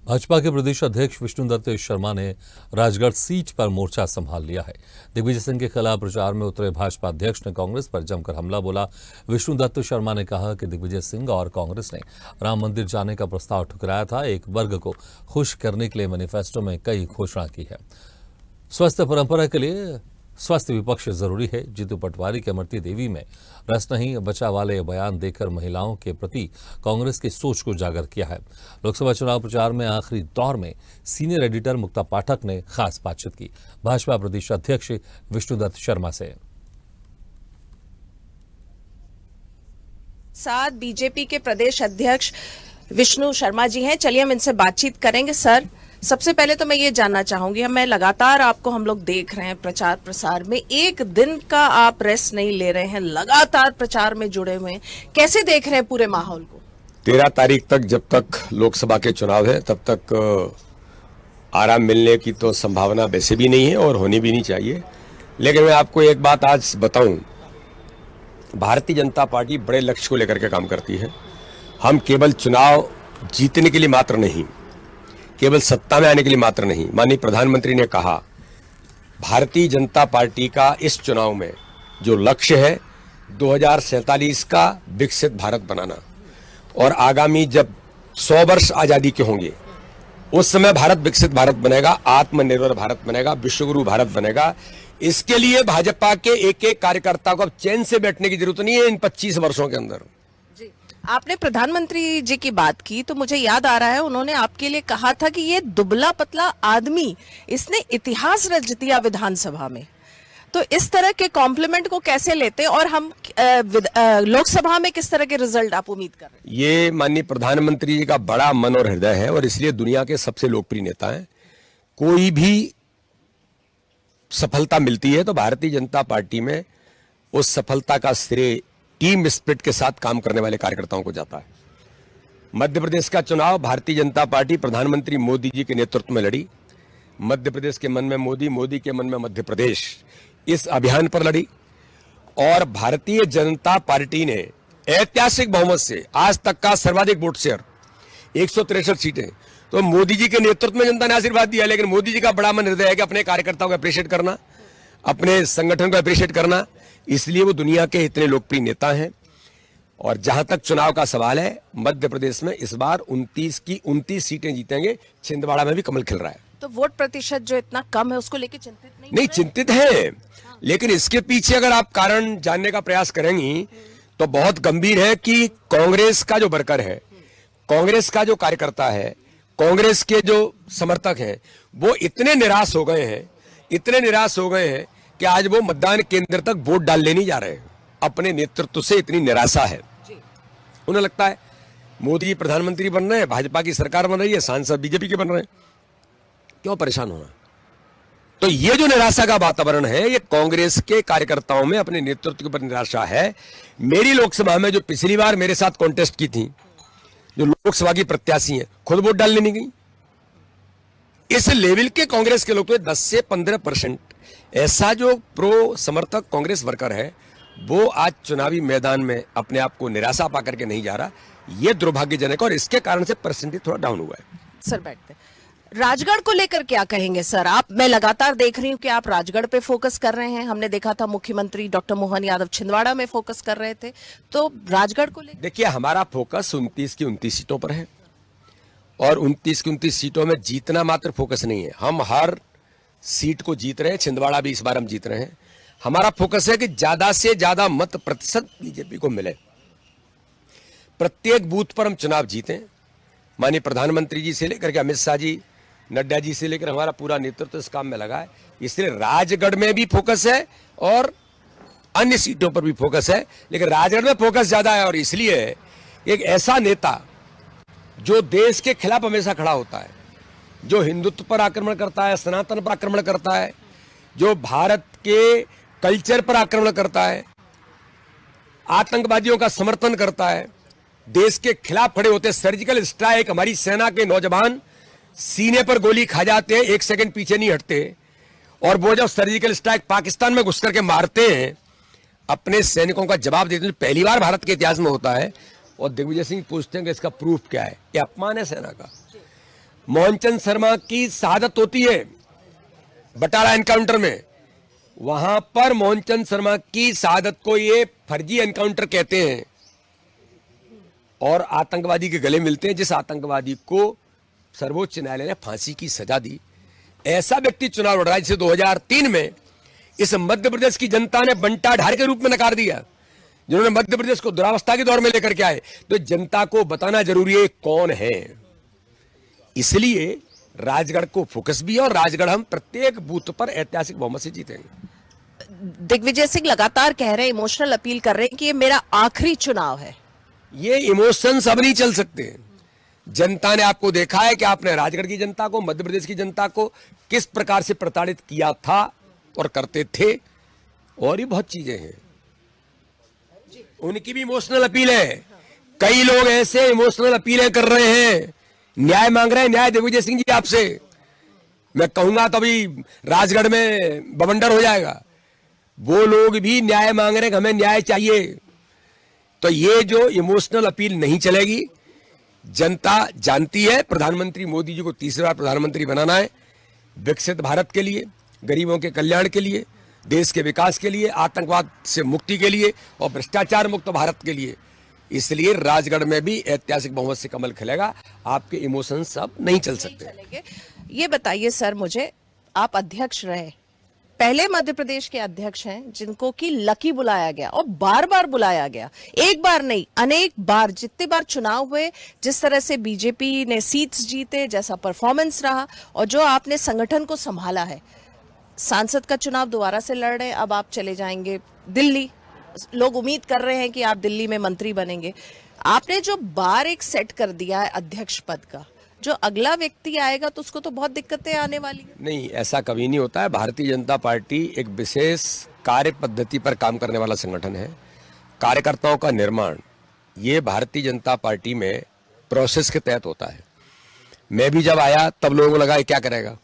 भाजपा के प्रदेश अध्यक्ष विष्णुदत्त शर्मा ने राजगढ़ सीट पर मोर्चा संभाल लिया है। दिग्विजय सिंह के खिलाफ प्रचार में उतरे भाजपा अध्यक्ष ने कांग्रेस पर जमकर हमला बोला। विष्णुदत्त शर्मा ने कहा कि दिग्विजय सिंह और कांग्रेस ने राम मंदिर जाने का प्रस्ताव ठुकराया था। एक वर्ग को खुश करने के लिए मैनिफेस्टो में कई घोषणा की है। स्वस्थ परंपरा के लिए स्वस्थ विपक्ष जरूरी है। जीतू पटवारी के अमरती देवी में रस नहीं बचा वाले बयान देकर महिलाओं के प्रति कांग्रेस की सोच को उजागर किया है। लोकसभा चुनाव प्रचार में आखिरी दौर में सीनियर एडिटर मुक्ता पाठक ने खास बातचीत की भाजपा प्रदेश अध्यक्ष विष्णुदत्त शर्मा से। साथ बीजेपी के प्रदेश अध्यक्ष विष्णु शर्मा जी हैं। चलिए हम इनसे बातचीत करेंगे। सर, सबसे पहले तो मैं ये जानना चाहूंगी, मैं लगातार आपको हम लोग देख रहे हैं प्रचार प्रसार में, एक दिन का आप रेस्ट नहीं ले रहे हैं, लगातार प्रचार में जुड़े हुए हैं। कैसे देख रहे हैं पूरे माहौल को? 13 तारीख तक जब तक लोकसभा के चुनाव है तब तक आराम मिलने की तो संभावना वैसे भी नहीं है और होनी भी नहीं चाहिए। लेकिन मैं आपको एक बात आज बताऊं, भारतीय जनता पार्टी बड़े लक्ष्य को लेकर के काम करती है। हम केवल चुनाव जीतने के लिए मात्र नहीं, केवल सत्ता में आने के लिए मात्र नहीं। माननीय प्रधानमंत्री ने कहा भारतीय जनता पार्टी का इस चुनाव में जो लक्ष्य है 2047 का विकसित भारत बनाना, और आगामी जब 100 वर्ष आजादी के होंगे उस समय भारत विकसित भारत बनेगा, आत्मनिर्भर भारत बनेगा, विश्वगुरु भारत बनेगा। इसके लिए भाजपा के एक एक कार्यकर्ता को अब चैन से बैठने की जरूरत नहीं है इन 25 वर्षों के अंदर। आपने प्रधानमंत्री जी की बात की तो मुझे याद आ रहा है, उन्होंने आपके लिए कहा था कि ये दुबला पतला आदमी, इसने इतिहास रच दिया विधानसभा में। तो इस तरह के कॉम्प्लीमेंट को कैसे लेते और हम लोकसभा में किस तरह के रिजल्ट आप उम्मीद कर रहे हैं? ये माननीय प्रधानमंत्री जी का बड़ा मन और हृदय है और इसलिए दुनिया के सबसे लोकप्रिय नेता हैं। कोई भी सफलता मिलती है तो भारतीय जनता पार्टी में उस सफलता का श्रेय टीम स्पिरिट के साथ काम करने वाले कार्यकर्ताओं को जाता है। मध्य प्रदेश का चुनाव भारतीय जनता पार्टी प्रधानमंत्री मोदी जी के नेतृत्व में लड़ी। मध्य प्रदेश के मन में मोदी, मोदी के मन में मध्य प्रदेश, इस अभियान पर लड़ी और भारतीय जनता पार्टी ने ऐतिहासिक बहुमत से आज तक का सर्वाधिक वोट शेयर 163 सीटें, तो मोदी जी के नेतृत्व में जनता ने आशीर्वाद दिया। लेकिन मोदी जी का बड़ा मन हृदय है कि अपने कार्यकर्ताओं को अप्रिशिएट करना, अपने संगठन को अप्रिशिएट करना, इसलिए वो दुनिया के इतने लोकप्रिय नेता हैं। और जहां तक चुनाव का सवाल है, मध्य प्रदेश में इस बार 29 की 29 सीटें जीतेंगे। छिंदवाड़ा में भी कमल खिल रहा है। तो वोट प्रतिशत जो इतना कम है उसको लेकर चिंतित नहीं, चिंतित है, लेकिन इसके पीछे अगर आप कारण जानने का प्रयास करेंगी तो बहुत गंभीर है कि कांग्रेस का जो वर्कर है, कांग्रेस का जो कार्यकर्ता है, कांग्रेस के जो समर्थक हैं, वो इतने निराश हो गए हैं, इतने निराश हो गए हैं कि आज वो मतदान केंद्र तक वोट डालने नहीं जा रहे हैं। अपने नेतृत्व से इतनी निराशा है। उन्हें लगता है मोदी जी प्रधानमंत्री बन रहे हैं, भाजपा की सरकार बन रही है, सांसद बीजेपी के बन रहे हैं, क्यों परेशान होना? तो ये जो निराशा का वातावरण है, ये कांग्रेस के कार्यकर्ताओं में अपने नेतृत्व के ऊपर निराशा है। मेरी लोकसभा में जो पिछली बार मेरे साथ कॉन्टेस्ट की थी, जो लोकसभा की प्रत्याशी हैं, खुद वोट डालने नहीं गई। इस लेवल के कांग्रेस के लोग तो 10 से 15% ऐसा जो प्रो समर्थक कांग्रेस वर्कर है, वो आज चुनावी मैदान में अपने आप को निराशा पा करके नहीं जा रहा। ये दुर्भाग्यजनक और इसके कारण से परसेंटेज थोड़ा डाउन हुआ है। सर बैठते, राजगढ़ को लेकर क्या कहेंगे सर आप? मैं लगातार देख रही हूं कि आप राजगढ़ पे फोकस कर रहे हैं। हमने देखा था मुख्यमंत्री डॉक्टर मोहन यादव छिंदवाड़ा में फोकस कर रहे थे, तो राजगढ़ को लेकर देखिए, हमारा फोकस 29 की 29 सीटों पर है और 29 की 29 सीटों में जीतना मात्र फोकस नहीं है, हम हर सीट को जीत रहे हैं। छिंदवाड़ा भी इस बार हम जीत रहे हैं। हमारा फोकस है कि ज्यादा से ज्यादा मत प्रतिशत बीजेपी को मिले, प्रत्येक बूथ पर हम चुनाव जीतें। माननीय प्रधानमंत्री जी से लेकर के अमित शाह जी, नड्डा जी से लेकर हमारा पूरा नेतृत्व इस काम में लगा है। इसलिए राजगढ़ में भी फोकस है और अन्य सीटों पर भी फोकस है, लेकिन राजगढ़ में फोकस ज्यादा है। और इसलिए एक ऐसा नेता जो देश के खिलाफ हमेशा खड़ा होता है, जो हिंदुत्व पर आक्रमण करता है, सनातन पर आक्रमण करता है, जो भारत के कल्चर पर आक्रमण करता है, आतंकवादियों का समर्थन करता है, देश के खिलाफ खड़े होते हैं। सर्जिकल स्ट्राइक, हमारी सेना के नौजवान सीने पर गोली खा जाते हैं, 1 सेकंड पीछे नहीं हटते। और वो जब सर्जिकल स्ट्राइक पाकिस्तान में घुस करके मारते हैं, अपने सैनिकों का जवाब देते हैं, पहली बार भारत के इतिहास में होता है। और दिग्विजय सिंह पूछते हैं कि इसका प्रूफ क्या है? ये अपमान है सेना का। मोहनचंद शर्मा की शहादत होती है बटाला एनकाउंटर में, वहां पर मोहनचंद शर्मा की शहादत को ये फर्जी एनकाउंटर कहते हैं और आतंकवादी के गले मिलते हैं, जिस आतंकवादी को सर्वोच्च न्यायालय ने फांसी की सजा दी। ऐसा व्यक्ति चुनाव लड़ रहा है जिसे 2003 में इस मध्य प्रदेश की जनता ने बंटा ढार के रूप में नकार दिया, जिन्होंने मध्य प्रदेश को दुरावस्था के दौर में लेकर के आए। तो जनता को बताना जरूरी है कौन है, इसलिए राजगढ़ को फोकस भी है और राजगढ़ हम प्रत्येक बूथ पर ऐतिहासिक बहुमत से जीतेंगे। दिग्विजय सिंह लगातार कह रहे हैं, इमोशनल अपील कर रहे हैं कि ये मेरा आखिरी चुनाव है। ये इमोशंस अब नहीं चल सकते। जनता ने आपको देखा है कि आपने राजगढ़ की जनता को, मध्य प्रदेश की जनता को किस प्रकार से प्रताड़ित किया था और करते थे, और भी बहुत चीजें हैं। उनकी भी इमोशनल अपील है। कई लोग ऐसे इमोशनल अपीलें कर रहे हैं, न्याय मांग रहे हैं। न्याय दिग्विजय सिंह जी आपसे मैं कहूंगा तो अभी राजगढ़ में बवंडर हो जाएगा। वो लोग भी न्याय मांग रहे हैं, हमें न्याय चाहिए। तो ये जो इमोशनल अपील नहीं चलेगी। जनता जानती है प्रधानमंत्री मोदी जी को तीसरी बार प्रधानमंत्री बनाना है, विकसित भारत के लिए, गरीबों के कल्याण के लिए, देश के विकास के लिए, आतंकवाद से मुक्ति के लिए और भ्रष्टाचार मुक्त भारत के लिए। इसलिए राजगढ़ में भी ऐतिहासिक बहुमत से कमल खिलेगा। आपके इमोशंस सब नहीं चल सकते। ये बताइए सर मुझे, आप अध्यक्ष रहे, पहले मध्य प्रदेश के अध्यक्ष हैं जिनको कि लकी बुलाया गया और बार बार बुलाया गया, एक बार नहीं अनेक बार। जितने बार चुनाव हुए, जिस तरह से बीजेपी ने सीट्स जीते, जैसा परफॉर्मेंस रहा और जो आपने संगठन को संभाला है। सांसद का चुनाव दोबारा से लड़ रहे हैं, अब आप चले जाएंगे दिल्ली। लोग उम्मीद कर रहे हैं कि आप दिल्ली में मंत्री बनेंगे। आपने जो बार एक सेट कर दिया है अध्यक्ष पद का, जो अगला व्यक्ति आएगा तो उसको तो बहुत दिक्कतें आने वाली है। नहीं, ऐसा कभी नहीं होता है। भारतीय जनता पार्टी एक विशेष कार्य पद्धति पर काम करने वाला संगठन है। कार्यकर्ताओं का निर्माण ये भारतीय जनता पार्टी में प्रोसेस के तहत होता है। मैं भी जब आया तब लोगों को लगा क्या करेगा,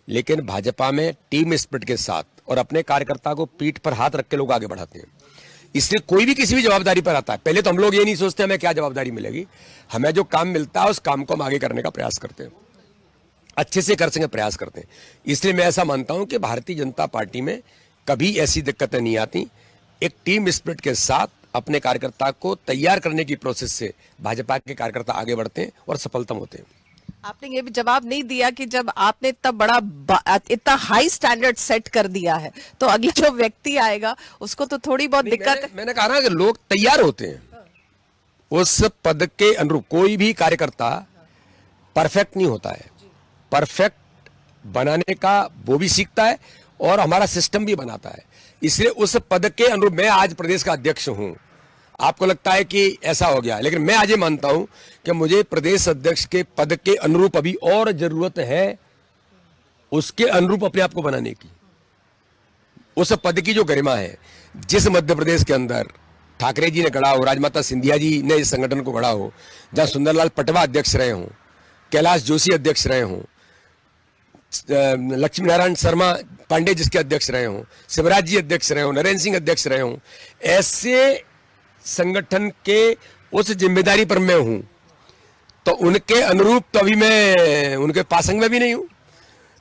लेकिन भाजपा में टीम स्पिरिट के साथ और अपने कार्यकर्ता को पीठ पर हाथ रख के लोग आगे बढ़ाते हैं। इसलिए कोई भी किसी भी जवाबदारी पर आता है, पहले तो हम लोग ये नहीं सोचते हमें क्या जवाबदारी मिलेगी। हमें जो काम मिलता है उस काम को हम आगे करने का प्रयास करते हैं, अच्छे से कर सकें प्रयास करते हैं। इसलिए मैं ऐसा मानता हूं कि भारतीय जनता पार्टी में कभी ऐसी दिक्कतें नहीं आती। एक टीम स्पिरिट के साथ अपने कार्यकर्ता को तैयार करने की प्रोसेस से भाजपा के कार्यकर्ता आगे बढ़ते हैं और सफलतम होते हैं। आपने ये भी जवाब नहीं दिया कि जब आपने इतना हाई स्टैंडर्ड सेट कर दिया है तो अगला जो व्यक्ति आएगा उसको तो थोड़ी बहुत दिक्कत। मैंने कहा ना कि लोग तैयार होते हैं उस पद के अनुरूप। कोई भी कार्यकर्ता परफेक्ट नहीं होता है, परफेक्ट बनाने का वो भी सीखता है और हमारा सिस्टम भी बनाता है। इसलिए उस पद के अनुरूप मैं आज प्रदेश का अध्यक्ष हूं। आपको लगता है कि ऐसा हो गया, लेकिन मैं आज ये मानता हूं कि मुझे प्रदेश अध्यक्ष के पद के अनुरूप अभी और जरूरत है, उसके अनुरूप अपने आप को बनाने की। उस पद की जो गरिमा है, जिस मध्य प्रदेश के अंदर ठाकरे जी ने गढ़ा हो, राजमाता सिंधिया जी ने इस संगठन को गढ़ा हो, जहां सुंदरलाल पटवा अध्यक्ष रहे हों, कैलाश जोशी अध्यक्ष रहे हों, लक्ष्मी नारायण शर्मा पांडे जिसके अध्यक्ष रहे हों, शिवराज जी अध्यक्ष रहे हों, नरेंद्र सिंह अध्यक्ष रहे हों, ऐसे संगठन के उस जिम्मेदारी पर मैं हूं, तो उनके अनुरूप तो अभी मैं उनके पासंग में भी नहीं हूं।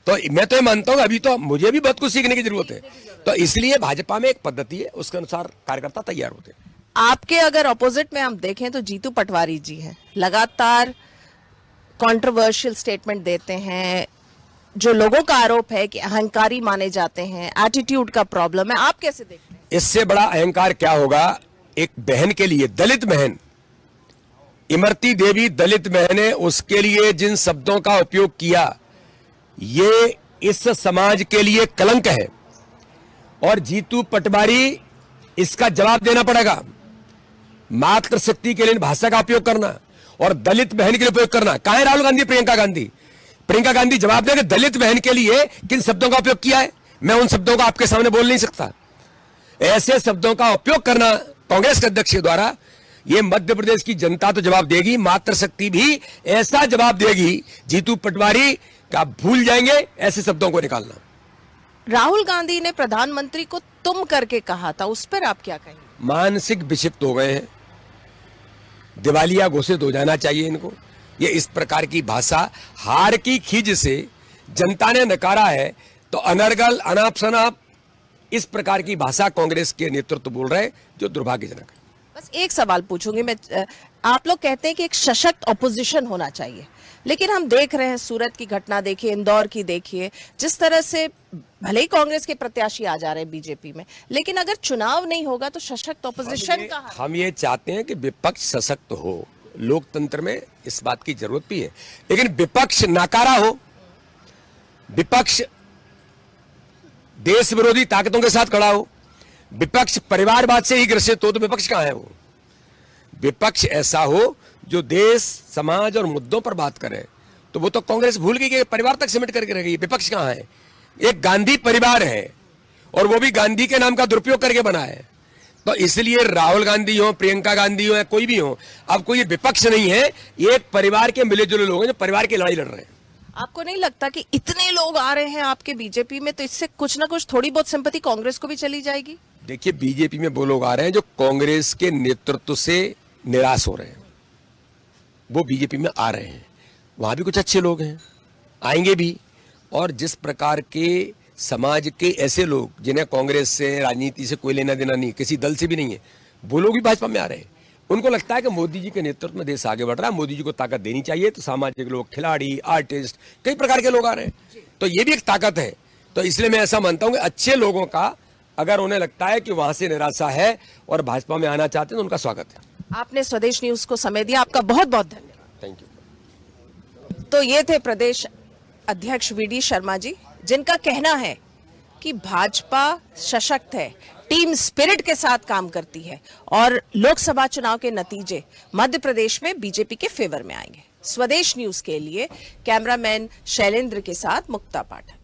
तो मैं तो ये मानता हूं अभी तो मुझे भी बहुत कुछ सीखने की जरूरत है। तो इसलिए भाजपा में एक पद्धति है, उसके अनुसार कार्यकर्ता तैयार होते हैं। आपके अगर ऑपोजिट में हम देखें तो जीतू पटवारी जी हैं, लगातार कंट्रोवर्शियल स्टेटमेंट देते हैं। जो लोगों का आरोप है कि अहंकारी माने जाते हैं, एटीट्यूड का प्रॉब्लम है, आप कैसे देखते हैं? इससे बड़ा अहंकार क्या होगा? एक बहन के लिए, दलित बहन इमरती देवी दलित बहन है, उसके लिए जिन शब्दों का उपयोग किया ये इस समाज के लिए कलंक है और जीतू पटवारी इसका जवाब देना पड़ेगा। मातृशक्ति के लिए भाषा का उपयोग करना और दलित बहन के लिए उपयोग करना, कहां है राहुल गांधी, प्रियंका गांधी? प्रियंका गांधी जवाब दें कि दलित बहन के लिए किन शब्दों का उपयोग किया है। मैं उन शब्दों का आपके सामने बोल नहीं सकता। ऐसे शब्दों का उपयोग करना कांग्रेस के अध्यक्ष के द्वारा, ये मध्य प्रदेश की जनता तो जवाब देगी, मातृशक्ति भी ऐसा जवाब देगी। जीतू पटवारी का भूल जाएंगे ऐसे शब्दों को निकालना। राहुल गांधी ने प्रधानमंत्री को तुम करके कहा था, उस पर आप क्या कहेंगे? मानसिक विक्षिप्त हो गए हैं, दिवालिया घोषित हो जाना चाहिए इनको। ये इस प्रकार की भाषा हार की खीज से जनता ने नकारा है, तो अनर्गल अनाप शनाप इस प्रकार की भाषा कांग्रेस के नेतृत्व बोल रहे हैं, जो दुर्भाग्यजनक है। बस एक सवाल पूछूंगी मैं, आप लोग कहते हैं कि एक सशक्त ऑपोजिशन होना चाहिए, लेकिन हम देख रहे हैं सूरत की घटना देखिए, इंदौर की देखिए, जिस तरह से भले ही कांग्रेस के प्रत्याशी आ जा रहे हैं बीजेपी में, लेकिन अगर चुनाव नहीं होगा तो सशक्त ऑपोजिशन का हम ये चाहते हैं कि विपक्ष सशक्त हो, लोकतंत्र में इस बात की जरूरत भी है, लेकिन विपक्ष नाकारा हो, विपक्ष देश विरोधी ताकतों के साथ खड़ा हो, विपक्ष परिवारवाद से ही ग्रसित हो, तो विपक्ष कहां है? वो विपक्ष ऐसा हो जो देश समाज और मुद्दों पर बात करे, तो वो तो कांग्रेस भूल गई कि परिवार तक सिमट करके रह गई। विपक्ष कहां है? एक गांधी परिवार है, और वो भी गांधी के नाम का दुरुपयोग करके बना है। तो इसलिए राहुल गांधी हो, प्रियंका गांधी हो, या कोई भी हो, अब कोई विपक्ष नहीं है, ये एक परिवार के मिले जुले लोग हैं जो परिवार की लड़ाई लड़ रहे हैं। आपको नहीं लगता कि इतने लोग आ रहे हैं आपके बीजेपी में, तो इससे कुछ ना कुछ थोड़ी बहुत सिंपैथी कांग्रेस को भी चली जाएगी? देखिए, बीजेपी में वो लोग आ रहे हैं जो कांग्रेस के नेतृत्व से निराश हो रहे हैं, वो बीजेपी में आ रहे हैं। वहां भी कुछ अच्छे लोग हैं, आएंगे भी, और जिस प्रकार के समाज के ऐसे लोग जिन्हें कांग्रेस से, राजनीति से कोई लेना देना नहीं, किसी दल से भी नहीं है, वो लोग भी भाजपा में आ रहे हैं। उनको लगता है कि मोदी जी के नेतृत्व में देश आगे बढ़ रहा है, मोदी जी को ताकत देनी चाहिए, तो सामाजिक लोग, खिलाड़ी, आर्टिस्ट, कई प्रकार के लोग आ रहे हैं, तो ये भी एक ताकत है। तो इसलिए मैं ऐसा मानता हूं कि अच्छे लोगों का, अगर उन्हें लगता है कि वहां से निराशा है और भाजपा में आना चाहते हैं, तो उनका स्वागत है। आपने स्वदेश न्यूज को समय दिया, आपका बहुत बहुत धन्यवाद। Thank you. तो ये थे प्रदेश अध्यक्ष वीडी शर्मा जी, जिनका कहना है कि भाजपा सशक्त है, टीम स्पिरिट के साथ काम करती है, और लोकसभा चुनाव के नतीजे मध्य प्रदेश में बीजेपी के फेवर में आएंगे। स्वदेश न्यूज के लिए कैमरामैन शैलेंद्र के साथ मुक्ता पाठक।